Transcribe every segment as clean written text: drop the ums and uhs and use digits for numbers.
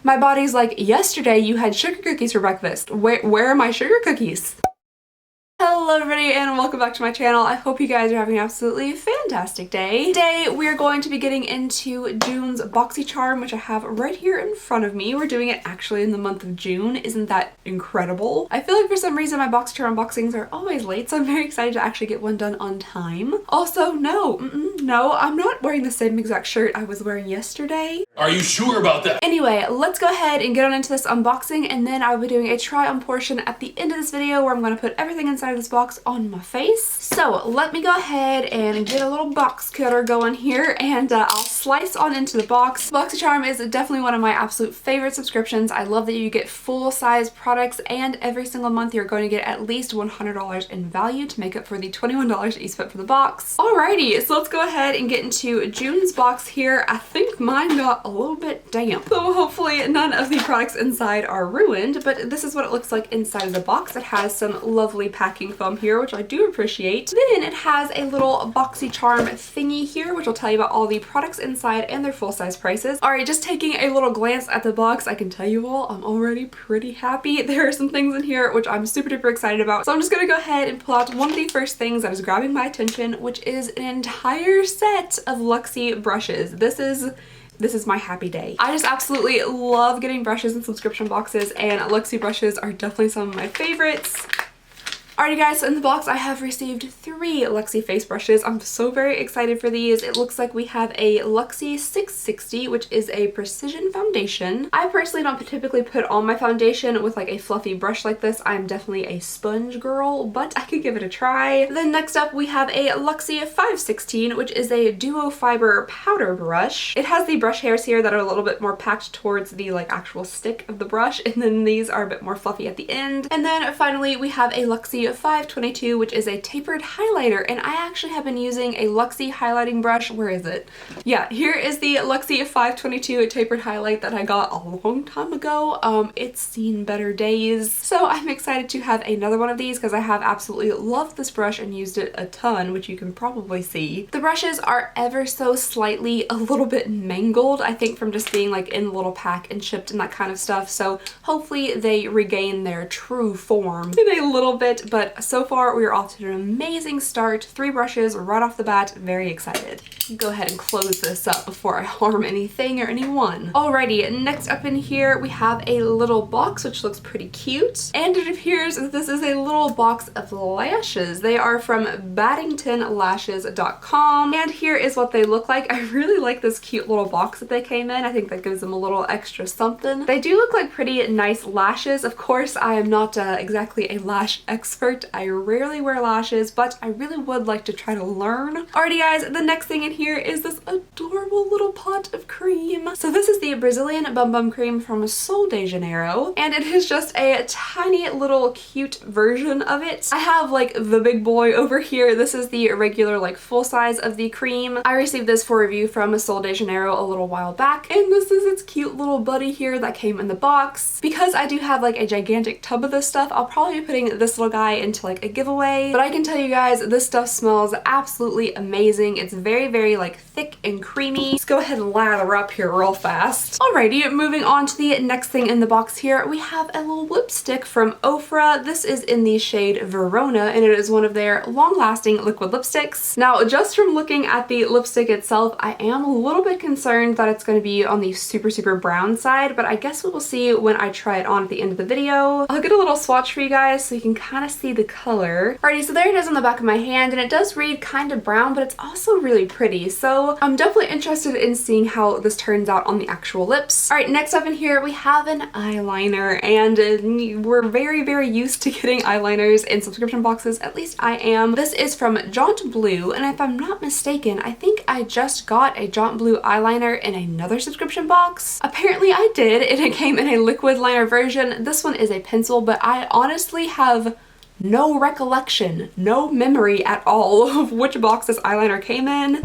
My body's like, yesterday you had sugar cookies for breakfast. Where are my sugar cookies? Hello everybody and welcome back to my channel. I hope you guys are having an absolutely fantastic day. Today we are going to be getting into June's Boxycharm, which I have right here in front of me. We're doing it actually in the month of June. Isn't that incredible? I feel like for some reason my Boxycharm unboxings are always late, so I'm very excited to actually get one done on time. Also, no, I'm not wearing the same exact shirt I was wearing yesterday. Are you sure about that? Anyway, let's go ahead and get on into this unboxing, and then I'll be doing a try on portion at the end of this video where I'm going to put everything inside of this box on my face. So let me go ahead and get a little box cutter going here, and I'll slice on into the box. Boxycharm is definitely one of my absolute favorite subscriptions. I love that you get full-size products, and every single month you're going to get at least $100 in value to make up for the $21 that you spent for the box. Alrighty, so let's go ahead and get into June's box here. I think mine got a little bit damp, so hopefully none of the products inside are ruined, but this is what it looks like inside of the box. It has some lovely packing foam here, which I do appreciate. Then it has a little Boxycharm thingy here, which will tell you about all the products inside and their full-size prices. Alright, just taking a little glance at the box, I can tell you all I'm already pretty happy. There are some things in here which I'm super duper excited about, so I'm just gonna go ahead and pull out one of the first things that is grabbing my attention, which is an entire set of Luxie brushes. This is my happy day. I just absolutely love getting brushes in subscription boxes, and Luxie brushes are definitely some of my favorites. Alrighty guys, so in the box I have received 3 Luxie face brushes. I'm so very excited for these. It looks like we have a Luxie 660, which is a precision foundation. I personally don't typically put on my foundation with like a fluffy brush like this. I'm definitely a sponge girl, but I could give it a try. Then next up we have a Luxie 516, which is a duo fiber powder brush. It has the brush hairs here that are a little bit more packed towards the like actual stick of the brush, and then these are a bit more fluffy at the end. And then finally we have a Luxie 522, which is a tapered highlighter, and I actually have been using a Luxie highlighting brush. Where is it? Yeah, here is the Luxie 522 tapered highlight that I got a long time ago. It's seen better days, so I'm excited to have another one of these because I have absolutely loved this brush and used it a ton, which you can probably see. The brushes are ever so slightly a little bit mangled, I think, from just being like in the little pack and shipped and that kind of stuff, so hopefully they regain their true form in a little bit. But so far we are off to an amazing start. 3 brushes right off the bat. Very excited. Go ahead and close this up before I harm anything or anyone. Alrighty, next up in here we have a little box which looks pretty cute, and it appears that this is a little box of lashes. They are from battingtonlashes.com, and here is what they look like. I really like this cute little box that they came in. I think that gives them a little extra something. They do look like pretty nice lashes. Of course, I am not exactly a lash expert. I rarely wear lashes, but I really would like to try to learn. Alrighty guys, the next thing in here is this adorable little pot of cream. So this is the Brazilian Bum Bum cream from Sol de Janeiro, and it is just a tiny little cute version of it. I have like the big boy over here. This is the regular like full size of the cream. I received this for review from Sol de Janeiro a little while back, and this is its cute little buddy here that came in the box. Because I do have like a gigantic tub of this stuff, I'll probably be putting this little guy into like a giveaway, but I can tell you guys this stuff smells absolutely amazing. It's very like thick and creamy. Let's go ahead and lather up here real fast. Alrighty, moving on to the next thing in the box here, we have a little lipstick from OFRA. This is in the shade Verona, and it is one of their long-lasting liquid lipsticks. Now, just from looking at the lipstick itself, I am a little bit concerned that it's going to be on the super brown side, but I guess we will see when I try it on at the end of the video. I'll get a little swatch for you guys so you can kind of see the color. Alrighty, so there it is on the back of my hand, and it does read kind of brown, but it's also really pretty, so I'm definitely interested in seeing how this turns out on the actual lips. Alright, next up in here we have an eyeliner, and we're very used to getting eyeliners in subscription boxes, at least I am. This is from Jaunt Blue, and if I'm not mistaken, I think I just got a Jaunt Blue eyeliner in another subscription box. Apparently I did, and it came in a liquid liner version. This one is a pencil, but I honestly have no recollection, no memory at all of which box this eyeliner came in.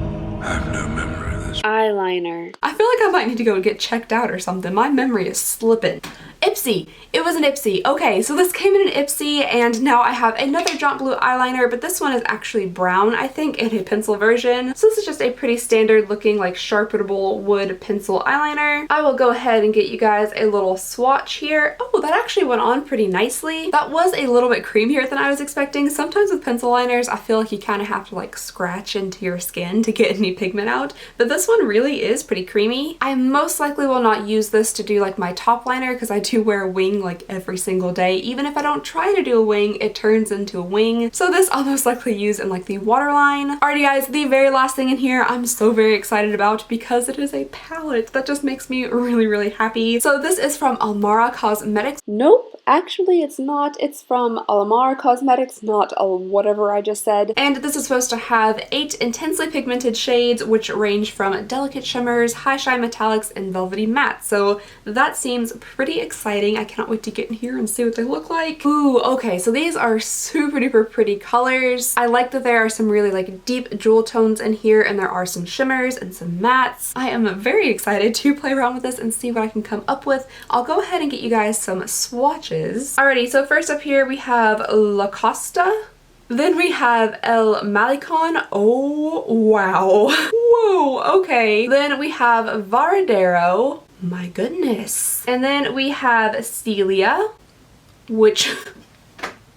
I have no memory of this eyeliner. I feel like I might need to go get checked out or something. My memory is slipping. Ipsy. It was an Ipsy. Okay, so this came in an Ipsy, and now I have another jaunt blue eyeliner, but this one is actually brown, I think, in a pencil version. So this is just a pretty standard looking like sharpenable wood pencil eyeliner. I will go ahead and get you guys a little swatch here. Oh, that actually went on pretty nicely. That was a little bit creamier than I was expecting. Sometimes with pencil liners, I feel like you kind of have to like scratch into your skin to get any pigment out, but this one really is pretty creamy. I most likely will not use this to do like my top liner because I do wear a wing like every single day. Even if I don't try to do a wing, it turns into a wing. So this I'll most likely use in like the waterline. Alrighty guys, the very last thing in here I'm so very excited about because it is a palette that just makes me really happy. So this is from OFRA Cosmetics. Nope, actually it's not. It's from OFRA Cosmetics, not whatever I just said. And this is supposed to have 8 intensely pigmented shades which range from delicate shimmers, high shine metallics, and velvety mattes. So that seems pretty exciting. I cannot wait to get in here and see what they look like. Ooh, okay, so these are super duper pretty colors. I like that there are some really like deep jewel tones in here, and there are some shimmers and some mattes. I am very excited to play around with this and see what I can come up with. I'll go ahead and get you guys some swatches. Alrighty, so first up here we have La Costa. Then we have El Malecon. Oh, wow. Whoa, okay. Then we have Varadero. My goodness. And then we have Celia, which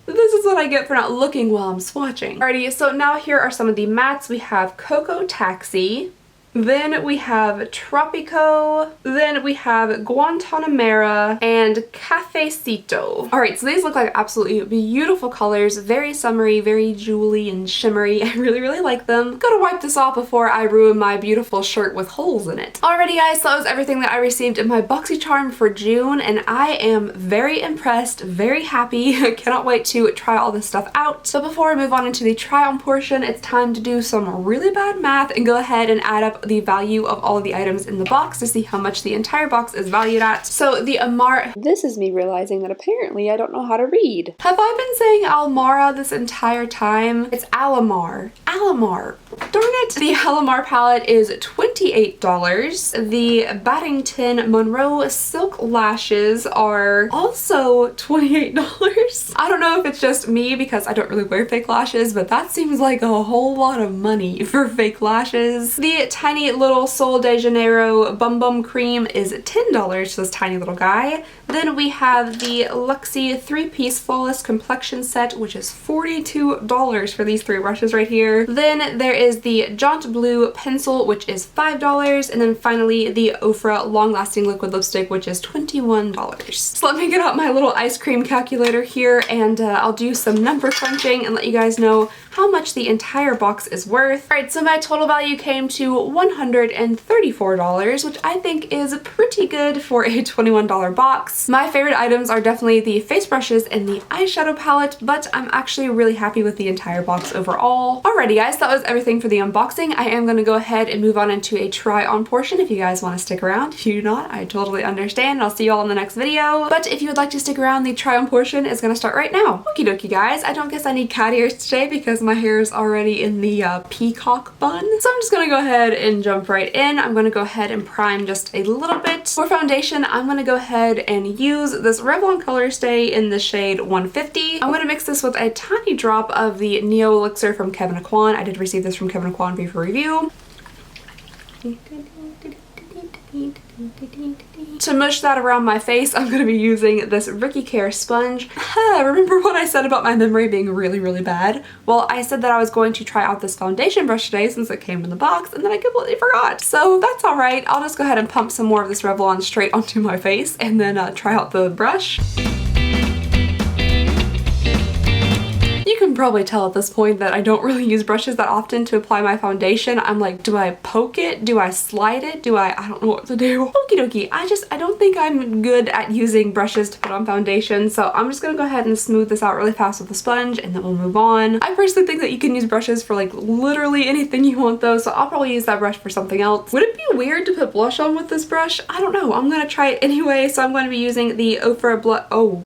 this is what I get for not looking while I'm swatching. Alrighty, so now here are some of the mattes. We have Coco Taxi. Then we have Tropico, then we have Guantanamera, and Cafecito. Alright, so these look like absolutely beautiful colors, very summery, very jewelly and shimmery. I really like them. Gotta wipe this off before I ruin my beautiful shirt with holes in it. Alrighty guys, so that was everything that I received in my Boxycharm for June, and I am very impressed, very happy. I cannot wait to try all this stuff out. So before I move on into the try on portion, it's time to do some really bad math and go ahead and add up the value of all of the items in the box to see how much the entire box is valued at. So the Amara— this is me realizing that apparently I don't know how to read. Have I been saying Almara this entire time? It's Alamar. Alamar. Darn it! The Alamar palette is $28. The Battington Monroe Silk Lashes are also $28. I don't know if it's just me because I don't really wear fake lashes, but that seems like a whole lot of money for fake lashes. The tiny little Sol de Janeiro Bum Bum Cream is $10 for this tiny little guy. Then we have the Luxie 3-piece Flawless Complexion Set, which is $42 for these 3 brushes right here. Then there is the Jaunt Blue Pencil, which is $5. And then finally the OFRA Long Lasting Liquid Lipstick, which is $21. So let me get out my little ice cream calculator here, and I'll do some number crunching and let you guys know how much the entire box is worth. Alright, so my total value came to $134, which I think is pretty good for a $21 box. My favorite items are definitely the face brushes and the eyeshadow palette, but I'm actually really happy with the entire box overall. Alrighty guys, that was everything for the unboxing. I am going to go ahead and move on into a try on portion if you guys want to stick around. If you do not, I totally understand. I'll see you all in the next video. But if you would like to stick around, the try on portion is going to start right now. Okie dokie guys, I don't guess I need cat ears today because my hair is already in the peacock bun. So I'm just going to go ahead and jump right in. I'm going to go ahead and prime just a little bit. For foundation, I'm going to go ahead and use this Revlon Color Stay in the shade 150. I'm going to mix this with a tiny drop of the Neo-Elixir from Kevyn Aucoin. I did receive this from Kevyn Aucoin for review. To mush that around my face, I'm going to be using this Rookie Care sponge. Remember what I said about my memory being really bad? Well, I said that I was going to try out this foundation brush today since it came in the box, and then I completely forgot. So that's alright. I'll just go ahead and pump some more of this Revlon straight onto my face and then try out the brush. You can probably tell at this point that I don't really use brushes that often to apply my foundation. I'm like, do I poke it? Do I slide it? I don't know what to do. Okie dokie. I don't think I'm good at using brushes to put on foundation, so I'm just gonna go ahead and smooth this out really fast with a sponge and then we'll move on. I personally think that you can use brushes for like literally anything you want though, so I'll probably use that brush for something else. Would it be weird to put blush on with this brush? I don't know. I'm gonna try it anyway, so I'm gonna be using the OFRA blush. Oh.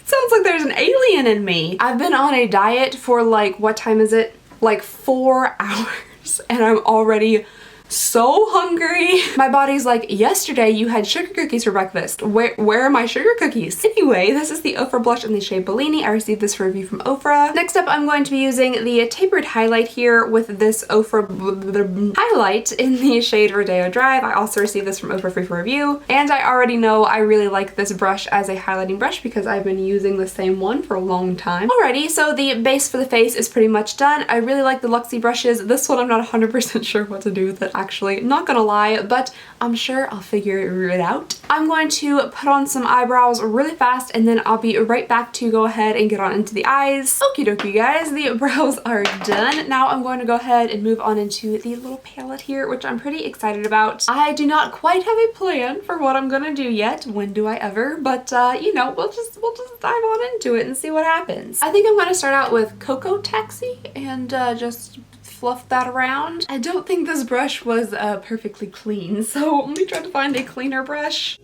Sounds like there's an alien in me. I've been on a diet for like, what time is it? Like 4 hours, and I'm already so hungry. My body's like, yesterday you had sugar cookies for breakfast. Where are my sugar cookies? Anyway, this is the OFRA blush in the shade Bellini. I received this for review from OFRA. Next up, I'm going to be using the tapered highlight here with this OFRA highlight in the shade Rodeo Drive. I also received this from OFRA free for review. And I already know I really like this brush as a highlighting brush because I've been using the same one for a long time. Alrighty, so the base for the face is pretty much done. I really like the Luxie brushes. This one I'm not 100% sure what to do with it, actually. Not gonna lie, but I'm sure I'll figure it out. I'm going to put on some eyebrows really fast and then I'll be right back to go ahead and get on into the eyes. Okie dokie guys, the brows are done. Now I'm going to go ahead and move on into the little palette here, which I'm pretty excited about. I do not quite have a plan for what I'm gonna do yet. When do I ever? But you know, we'll just dive on into it and see what happens. I think I'm gonna start out with Cocoa Taxi and just fluff that around. I don't think this brush was perfectly clean, so let me try to find a cleaner brush.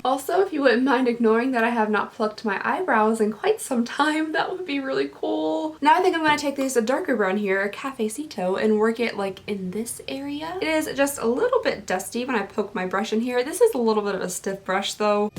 Also, if you wouldn't mind ignoring that I have not plucked my eyebrows in quite some time, that would be really cool. Now I think I'm going to take this darker brown here, Cafecito, and work it like in this area. It is just a little bit dusty when I poke my brush in here. This is a little bit of a stiff brush though.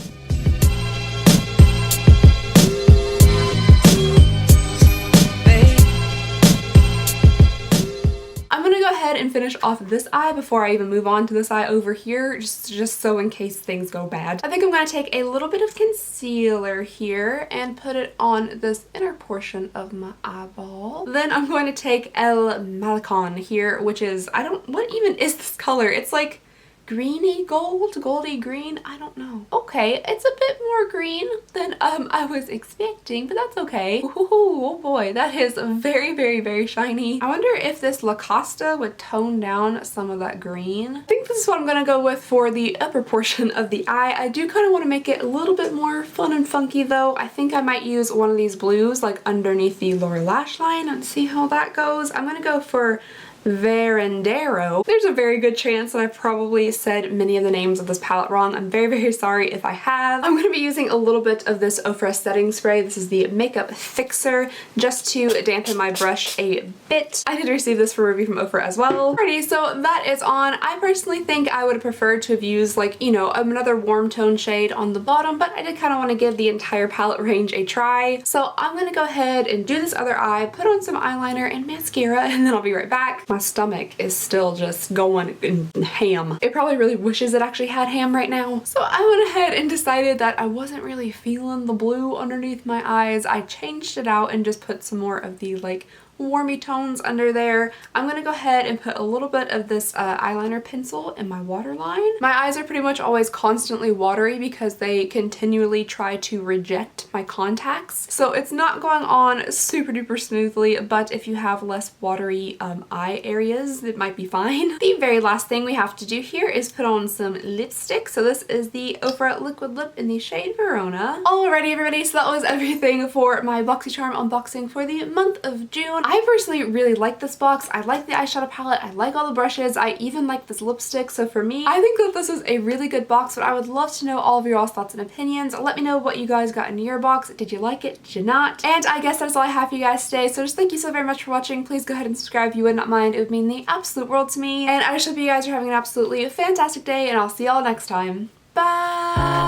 And finish off this eye before I even move on to this eye over here, just so in case things go bad. I think I'm going to take a little bit of concealer here and put it on this inner portion of my eyeball. Then I'm going to take El Malecon here, which is, what even is this color? It's like greeny gold, goldy green, I don't know. Okay, it's a bit more green than I was expecting, but that's okay. Ooh, oh boy, that is very, very, very shiny. I wonder if this La Costa would tone down some of that green. I think this is what I'm gonna go with for the upper portion of the eye. I do kind of want to make it a little bit more fun and funky though. I think I might use one of these blues like underneath the lower lash line and see how that goes. I'm gonna go for Verandero. There's a very good chance that I've probably said many of the names of this palette wrong. I'm very, very sorry if I have. I'm going to be using a little bit of this OFRA setting spray. This is the Makeup Fixer, just to dampen my brush a bit. I did receive this for review from OFRA as well. Alrighty, so that is on. I personally think I would have preferred to have used like, you know, another warm tone shade on the bottom, but I did kind of want to give the entire palette range a try. So I'm going to go ahead and do this other eye, put on some eyeliner and mascara, and then I'll be right back. My stomach is still just going ham. It probably really wishes it actually had ham right now. So I went ahead and decided that I wasn't really feeling the blue underneath my eyes. I changed it out and just put some more of the like warmy tones under there. I'm gonna go ahead and put a little bit of this eyeliner pencil in my waterline. My eyes are pretty much always constantly watery because they continually try to reject my contacts. So it's not going on super duper smoothly, but if you have less watery eye areas, it might be fine. The very last thing we have to do here is put on some lipstick. So this is the OFRA Liquid Lip in the shade Verona. Alrighty everybody, so that was everything for my Boxycharm unboxing for the month of June. I personally really like this box. I like the eyeshadow palette. I like all the brushes. I even like this lipstick. So for me, I think that this is a really good box, but I would love to know all of your all's thoughts and opinions. Let me know what you guys got in your box. Did you like it? Did you not? And I guess that's all I have for you guys today. So just thank you so very much for watching. Please go ahead and subscribe if you would not mind. It would mean the absolute world to me. And I just hope you guys are having an absolutely fantastic day, and I'll see y'all next time. Bye!